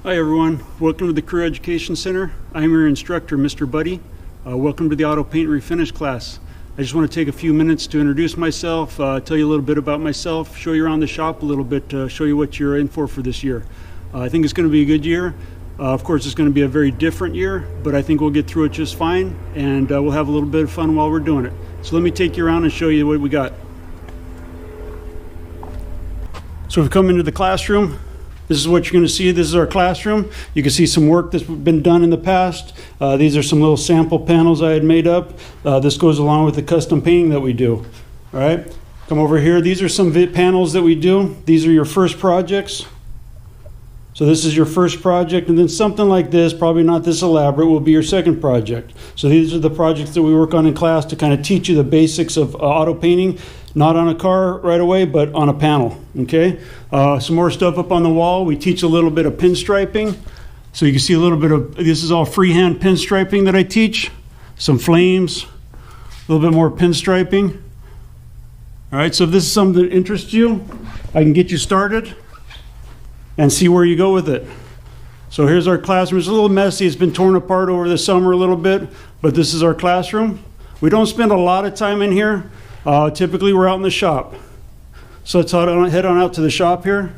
Hi everyone, welcome to the Career Education Center. I'm your instructor, Mr. Buddy. Welcome to the Auto Paint Refinish class. I just want to take a few minutes to introduce myself, tell you a little bit about myself, show you around the shop a little bit, show you what you're in for this year. I think it's going to be a good year. Of course, it's going to be a very different year, but I think we'll get through it just fine, and we'll have a little bit of fun while we're doing it. So let me take you around and show you what we got. So we've come into the classroom. This is what you're going to see. This is our classroom. You can see some work that's been done in the past. These are some little sample panels I had made up. This goes along with the custom painting that we do. All right, come over here. These are some panels that we do. These are your first projects. So this is your first project, and then something like this, probably not this elaborate, will be your second project. So these are the projects that we work on in class to kind of teach you the basics of auto painting. Not on a car right away, but on a panel, okay? Some more stuff up on the wall. We teach a little bit of pinstriping. So you can see a little bit of, this is all freehand pinstriping that I teach. Some flames, a little bit more pinstriping. All right, so if this is something that interests you, I can get you started and see where you go with it. So here's our classroom. It's a little messy. It's been torn apart over the summer a little bit, but this is our classroom. We don't spend a lot of time in here. Typically we're out in the shop. So let's head on out to the shop here.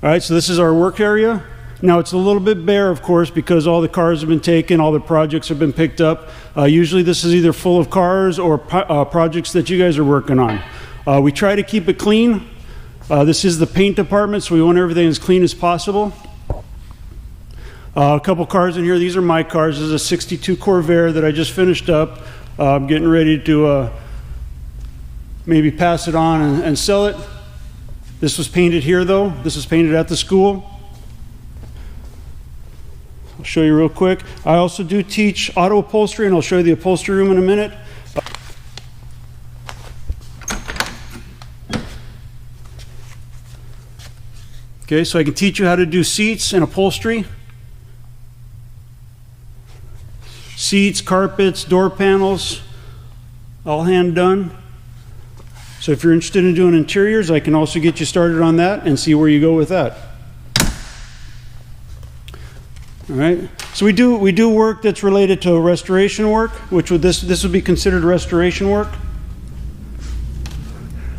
All right, so this is our work area. Now it's a little bit bare, of course, because all the cars have been taken, all the projects have been picked up. Usually this is either full of cars or projects that you guys are working on. We try to keep it clean. This is the paint department, so we want everything as clean as possible. A couple cars in here. These are my cars. This is a 62 Corvair that I just finished up. I'm getting ready to maybe pass it on and sell it. This was painted here though. This was painted at the school. I'll show you real quick. I also do teach auto upholstery, and I'll show you the upholstery room in a minute. Okay, so I can teach you how to do seats and upholstery. Seats, carpets, door panels, all hand done. So if you're interested in doing interiors, I can also get you started on that and see where you go with that. All right. So we do work that's related to restoration work, which would this would be considered restoration work.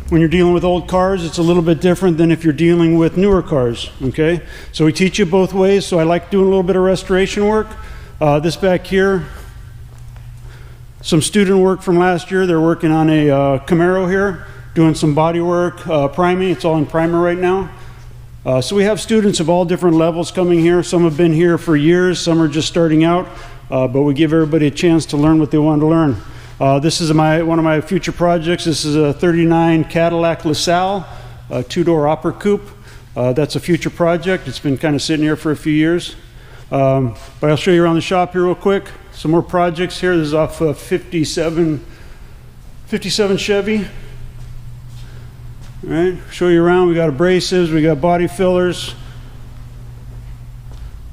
When you're dealing with old cars, it's a little bit different than if you're dealing with newer cars. Okay. So we teach you both ways. So I like doing a little bit of restoration work. This back here, some student work from last year. They're working on a Camaro here, doing some body work, priming. It's all in primer right now. So we have students of all different levels coming here. Some have been here for years, some are just starting out, but we give everybody a chance to learn what they want to learn. This is one of my future projects. This is a 39 Cadillac LaSalle, a two-door Opera Coupe. That's a future project. It's been kind of sitting here for a few years. But I'll show you around the shop here real quick. Some more projects here. This is off 57 Chevy. All right, show you around. We got abrasives, we got body fillers.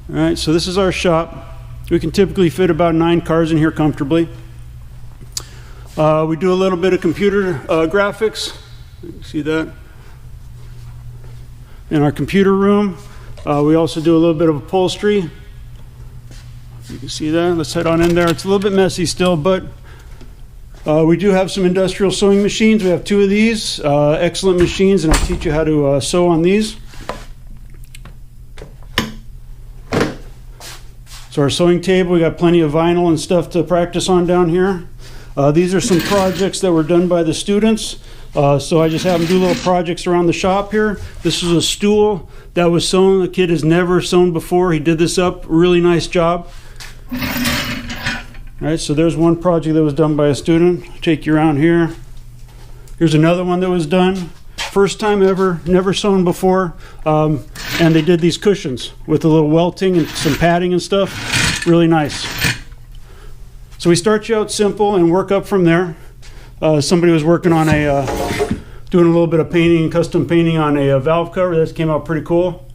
All right, so this is our shop. We can typically fit about 9 cars in here comfortably. We do a little bit of computer graphics. See that? In our computer room. We also do a little bit of upholstery. You can see that. Let's head on in there. It's a little bit messy still, but we do have some industrial sewing machines. We have 2 of these, excellent machines, and I'll teach you how to sew on these. So our sewing table, we got plenty of vinyl and stuff to practice on down here. These are some projects that were done by the students. So I just have them do little projects around the shop here. This is a stool that was sewn. The kid has never sewn before. He did this up, really nice job. All right, so there's one project that was done by a student. Take you around here. Here's another one that was done. First time ever, never sewn before. And they did these cushions with a little welting and some padding and stuff. Really nice. So we start you out simple and work up from there. Somebody was working on doing a little bit of painting, custom painting on a valve cover. That came out pretty cool.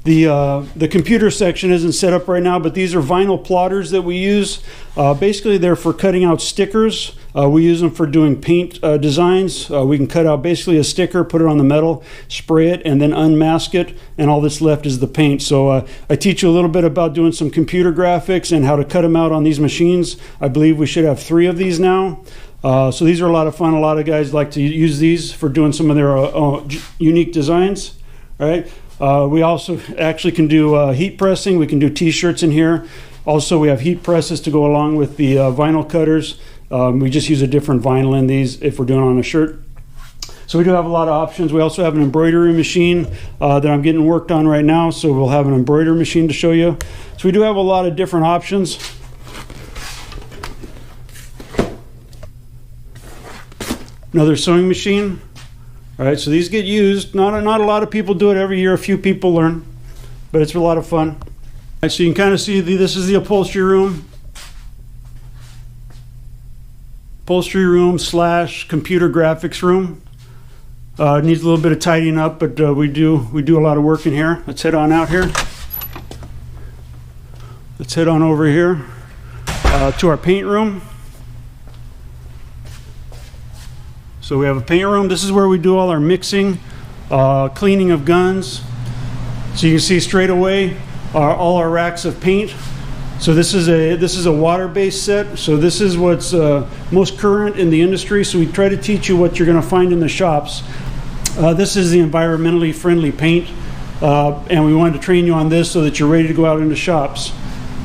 The computer section isn't set up right now, but these are vinyl plotters that we use. Basically, they're for cutting out stickers. We use them for doing paint designs. We can cut out basically a sticker, put it on the metal, spray it, and then unmask it, and all that's left is the paint. So I teach you a little bit about doing some computer graphics and how to cut them out on these machines. I believe we should have 3 of these now. So these are a lot of fun. A lot of guys like to use these for doing some of their unique designs. All right. We also actually can do heat pressing. We can do t-shirts in here. Also, we have heat presses to go along with the vinyl cutters. We just use a different vinyl in these if we're doing on a shirt. So we do have a lot of options. We also have an embroidery machine that I'm getting worked on right now. So we'll have an embroidery machine to show you. So we do have a lot of different options. Another sewing machine. All right, so these get used. Not a lot of people do it every year. A few people learn, but it's a lot of fun. All right, so you can kind of see this is the upholstery room. Upholstery room / computer graphics room. It needs a little bit of tidying up, but we do a lot of work in here. Let's head on out here. Let's head on over here to our paint room. So we have a paint room. This is where we do all our mixing, cleaning of guns. So you can see straight away all our racks of paint. So this is a water-based set. So this is what's most current in the industry. So we try to teach you what you're going to find in the shops. This is the environmentally friendly paint, and we wanted to train you on this so that you're ready to go out into shops.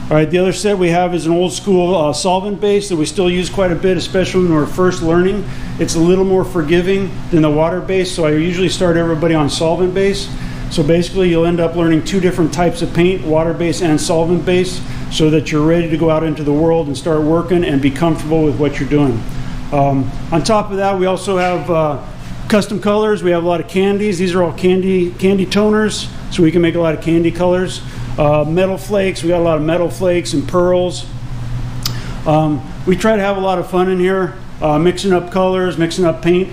All right, the other set we have is an old school solvent base that we still use quite a bit, especially when we're first learning. It's a little more forgiving than the water base, so I usually start everybody on solvent base. So basically you'll end up learning 2 different types of paint, water base and solvent base, so that you're ready to go out into the world and start working and be comfortable with what you're doing. On top of that, we also have custom colors. We have a lot of candies. These are all candy toners, so we can make a lot of candy colors. Metal flakes, we got a lot of metal flakes and pearls. We try to have a lot of fun in here, mixing up colors, mixing up paint.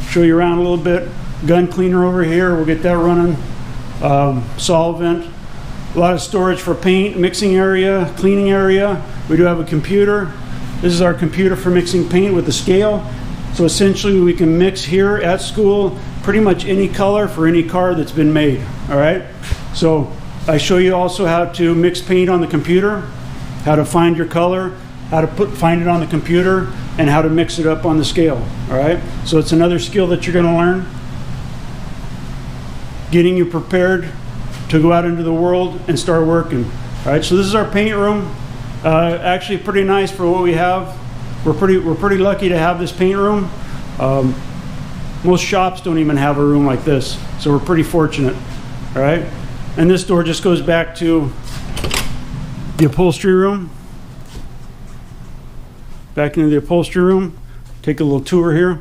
Show you around a little bit. Gun cleaner over here, we'll get that running. Solvent, a lot of storage for paint, mixing area, cleaning area. We do have a computer. This is our computer for mixing paint with the scale. So essentially we can mix here at school pretty much any color for any car that's been made, all right? So I show you also how to mix paint on the computer, how to find your color, how to find it on the computer, and how to mix it up on the scale, all right? So it's another skill that you're gonna learn, getting you prepared to go out into the world and start working. All right, so this is our paint room. Actually pretty nice for what we have. We're pretty lucky to have this paint room. Most shops don't even have a room like this, so we're pretty fortunate, all right? And this door just goes back to the upholstery room. Back into the upholstery room. Take a little tour here.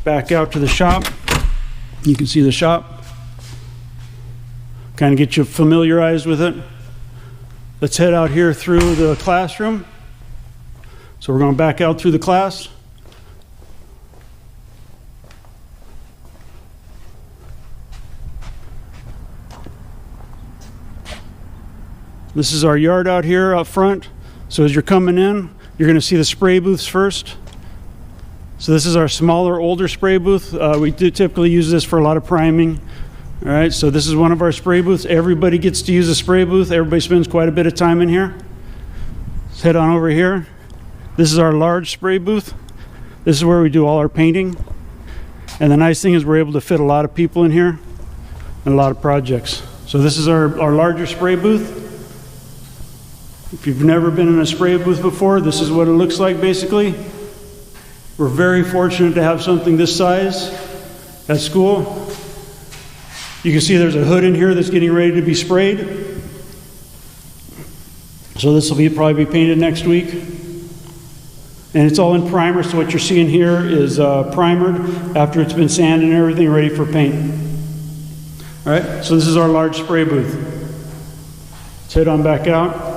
Back out to the shop. You can see the shop. Kind of get you familiarized with it. Let's head out here through the classroom. So we're going back out through the class. This is our yard out here up front. So as you're coming in, you're going to see the spray booths first. So this is our smaller, older spray booth. We do typically use this for a lot of priming. All right, so this is one of our spray booths. Everybody gets to use a spray booth. Everybody spends quite a bit of time in here. Let's head on over here. This is our large spray booth. This is where we do all our painting. And the nice thing is we're able to fit a lot of people in here and a lot of projects. So this is our larger spray booth. If you've never been in a spray booth before, this is what it looks like basically. We're very fortunate to have something this size at school. You can see there's a hood in here that's getting ready to be sprayed. So this will probably be painted next week. And it's all in primer, so what you're seeing here is primered after it's been sanded and everything, ready for paint. All right, so this is our large spray booth. Let's head on back out.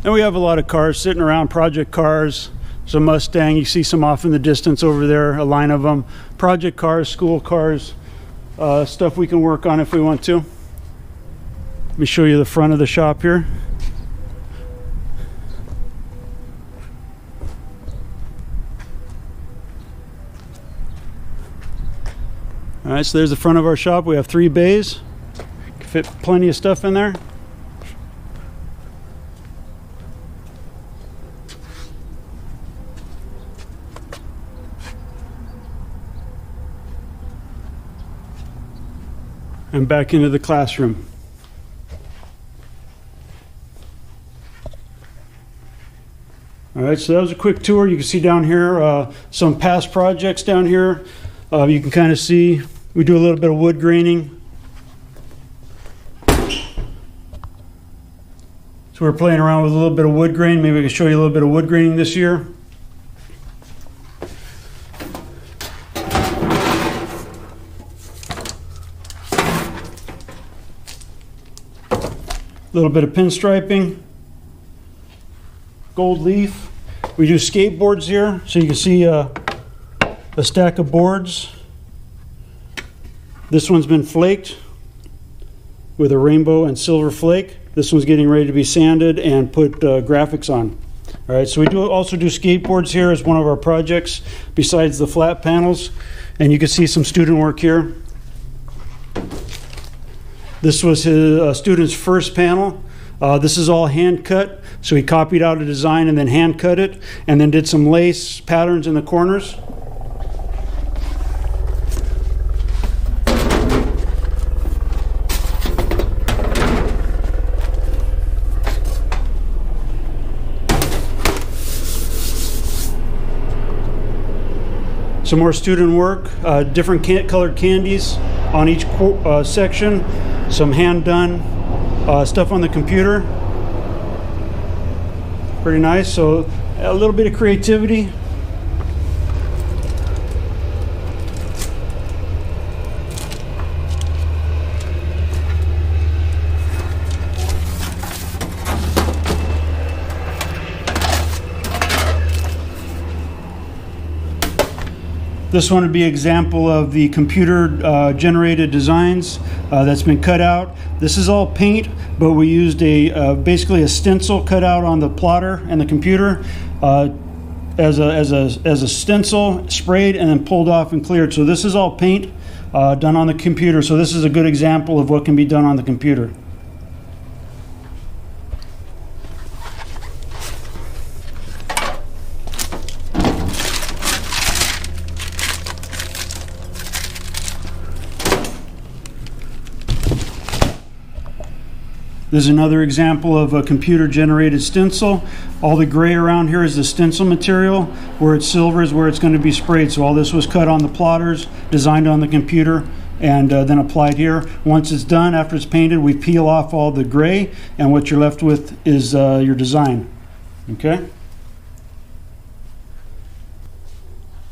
And we have a lot of cars sitting around, project cars. There's a Mustang. You see some off in the distance over there, a line of them. Project cars, school cars, stuff we can work on if we want to. Let me show you the front of the shop here. All right, so there's the front of our shop. We have 3 bays. Can fit plenty of stuff in there. And back into the classroom. All right, so that was a quick tour. You can see down here some past projects down here. You can kind of see we do a little bit of wood graining. So we're playing around with a little bit of wood grain. Maybe I can show you a little bit of wood graining this year. A little bit of pinstriping, gold leaf. We do skateboards here, so you can see a stack of boards. This one's been flaked with a rainbow and silver flake. This one's getting ready to be sanded and put graphics on. All right, so we also do skateboards here as one of our projects besides the flat panels. And you can see some student work here. This was his student's first panel. This is all hand cut. So he copied out a design and then hand cut it, and then did some lace patterns in the corners. Some more student work, different colored candies on each section, some hand done stuff on the computer. Pretty nice, so a little bit of creativity. This one would be an example of the computer generated designs that's been cut out. This is all paint, but we used basically a stencil cut out on the plotter and the computer as a stencil, sprayed and then pulled off and cleared. So this is all paint done on the computer. So this is a good example of what can be done on the computer. There's another example of a computer-generated stencil. All the gray around here is the stencil material. Where it's silver is where it's going to be sprayed. So all this was cut on the plotters, designed on the computer, and then applied here. Once it's done, after it's painted, we peel off all the gray, and what you're left with is your design. Okay?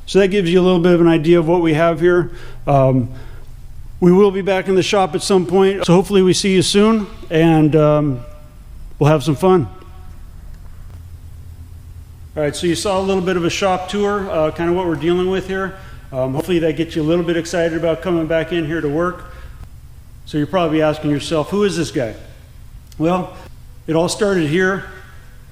So that gives you a little bit of an idea of what we have here. We will be back in the shop at some point, so hopefully we see you soon, and we'll have some fun. All right, so you saw a little bit of a shop tour, kind of what we're dealing with here. Hopefully that gets you a little bit excited about coming back in here to work. So you're probably asking yourself, who is this guy? Well, it all started here.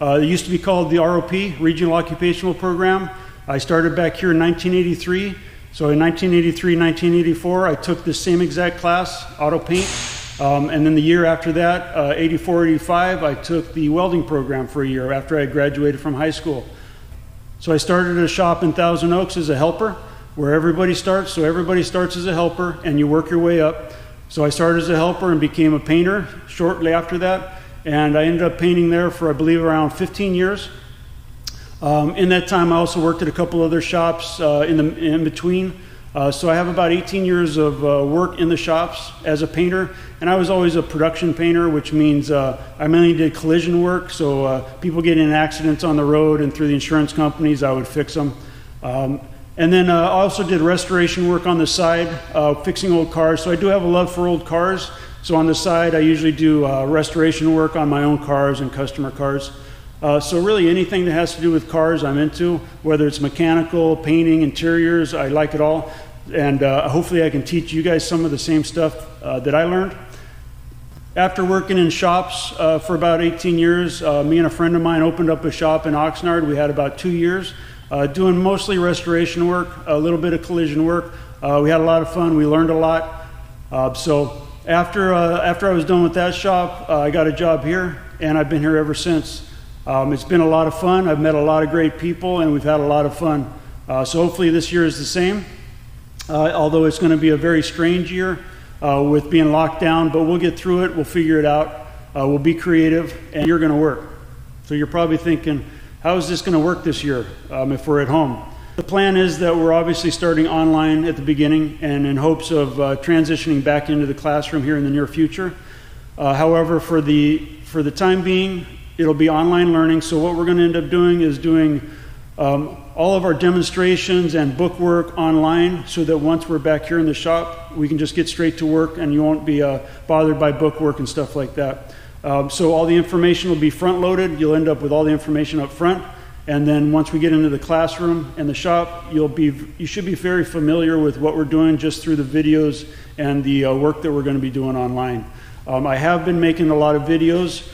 It used to be called the ROP, Regional Occupational Program. I started back here in 1983. So in 1983, 1984, I took the same exact class, auto paint. And then the year after that, 84, 85, I took the welding program for a year after I graduated from high school. So I started a shop in Thousand Oaks as a helper, where everybody starts. So everybody starts as a helper and you work your way up. So I started as a helper and became a painter shortly after that. And I ended up painting there for, I believe, around 15 years. In that time, I also worked at a couple other shops in between. So I have about 18 years of work in the shops as a painter, and I was always a production painter, which means I mainly did collision work. So people get in accidents on the road, and through the insurance companies, I would fix them. And then I also did restoration work on the side, fixing old cars. So I do have a love for old cars. So on the side, I usually do restoration work on my own cars and customer cars. So really anything that has to do with cars I'm into, whether it's mechanical, painting, interiors, I like it all. And hopefully I can teach you guys some of the same stuff that I learned. After working in shops for about 18 years, me and a friend of mine opened up a shop in Oxnard. We had about 2 years doing mostly restoration work, a little bit of collision work. We had a lot of fun. We learned a lot. So after I was done with that shop, I got a job here, and I've been here ever since. It's been a lot of fun. I've met a lot of great people, and we've had a lot of fun. So hopefully this year is the same, although it's going to be a very strange year with being locked down, but we'll get through it. We'll figure it out. We'll be creative, and you're going to work. So you're probably thinking, how is this going to work this year if we're at home? The plan is that we're obviously starting online at the beginning and in hopes of transitioning back into the classroom here in the near future. However, for the time being, it'll be online learning. So what we're going to end up doing is doing all of our demonstrations and book work online, so that once we're back here in the shop, we can just get straight to work and you won't be bothered by book work and stuff like that. So all the information will be front loaded. You'll end up with all the information up front. And then once we get into the classroom and the shop, you should be very familiar with what we're doing just through the videos and the work that we're going to be doing online. I have been making a lot of videos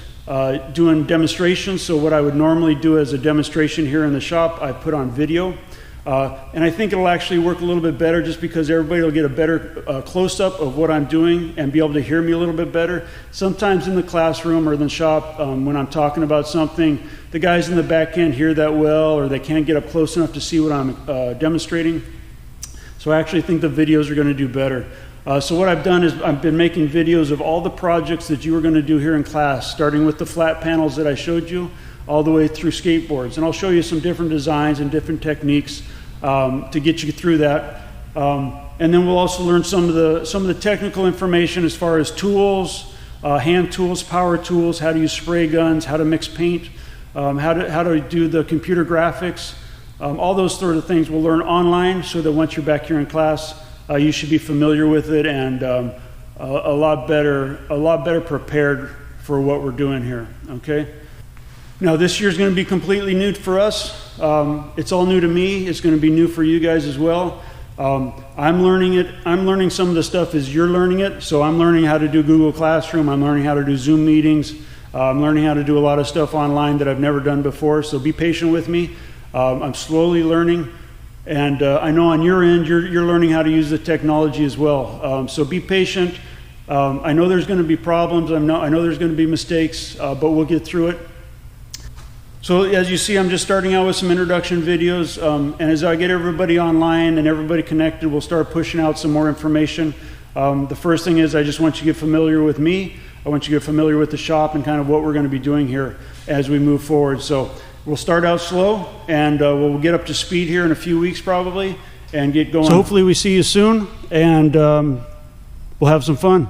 doing demonstrations. So what I would normally do as a demonstration here in the shop, I put on video. And I think it'll actually work a little bit better just because everybody will get a better close-up of what I'm doing and be able to hear me a little bit better. Sometimes in the classroom or in the shop, when I'm talking about something, the guys in the back can't hear that well, or they can't get up close enough to see what I'm demonstrating. So I actually think the videos are going to do better. So what I've done is I've been making videos of all the projects that you are going to do here in class, starting with the flat panels that I showed you, all the way through skateboards. And I'll show you some different designs and different techniques to get you through that. And then we'll also learn some of the technical information as far as tools, hand tools, power tools, how to use spray guns, how to mix paint, how to do the computer graphics. All those sort of things we'll learn online, so that once you're back here in class, you should be familiar with it and a lot better prepared for what we're doing here. Okay. Now this year's going to be completely new for us. It's all new to me. It's going to be new for you guys as well. I'm learning it. I'm learning some of the stuff as you're learning it. So I'm learning how to do Google Classroom. I'm learning how to do Zoom meetings. I'm learning how to do a lot of stuff online that I've never done before. So be patient with me. I'm slowly learning. And I know on your end, you're learning how to use the technology as well. So be patient. I know there's going to be problems. I know there's going to be mistakes, but we'll get through it. So as you see, I'm just starting out with some introduction videos, and as I get everybody online and everybody connected, we'll start pushing out some more information. The first thing is I just want you to get familiar with me. I want you to get familiar with the shop and kind of what we're going to be doing here as we move forward. So we'll start out slow, and we'll get up to speed here in a few weeks probably and get going. So hopefully we see you soon, and we'll have some fun.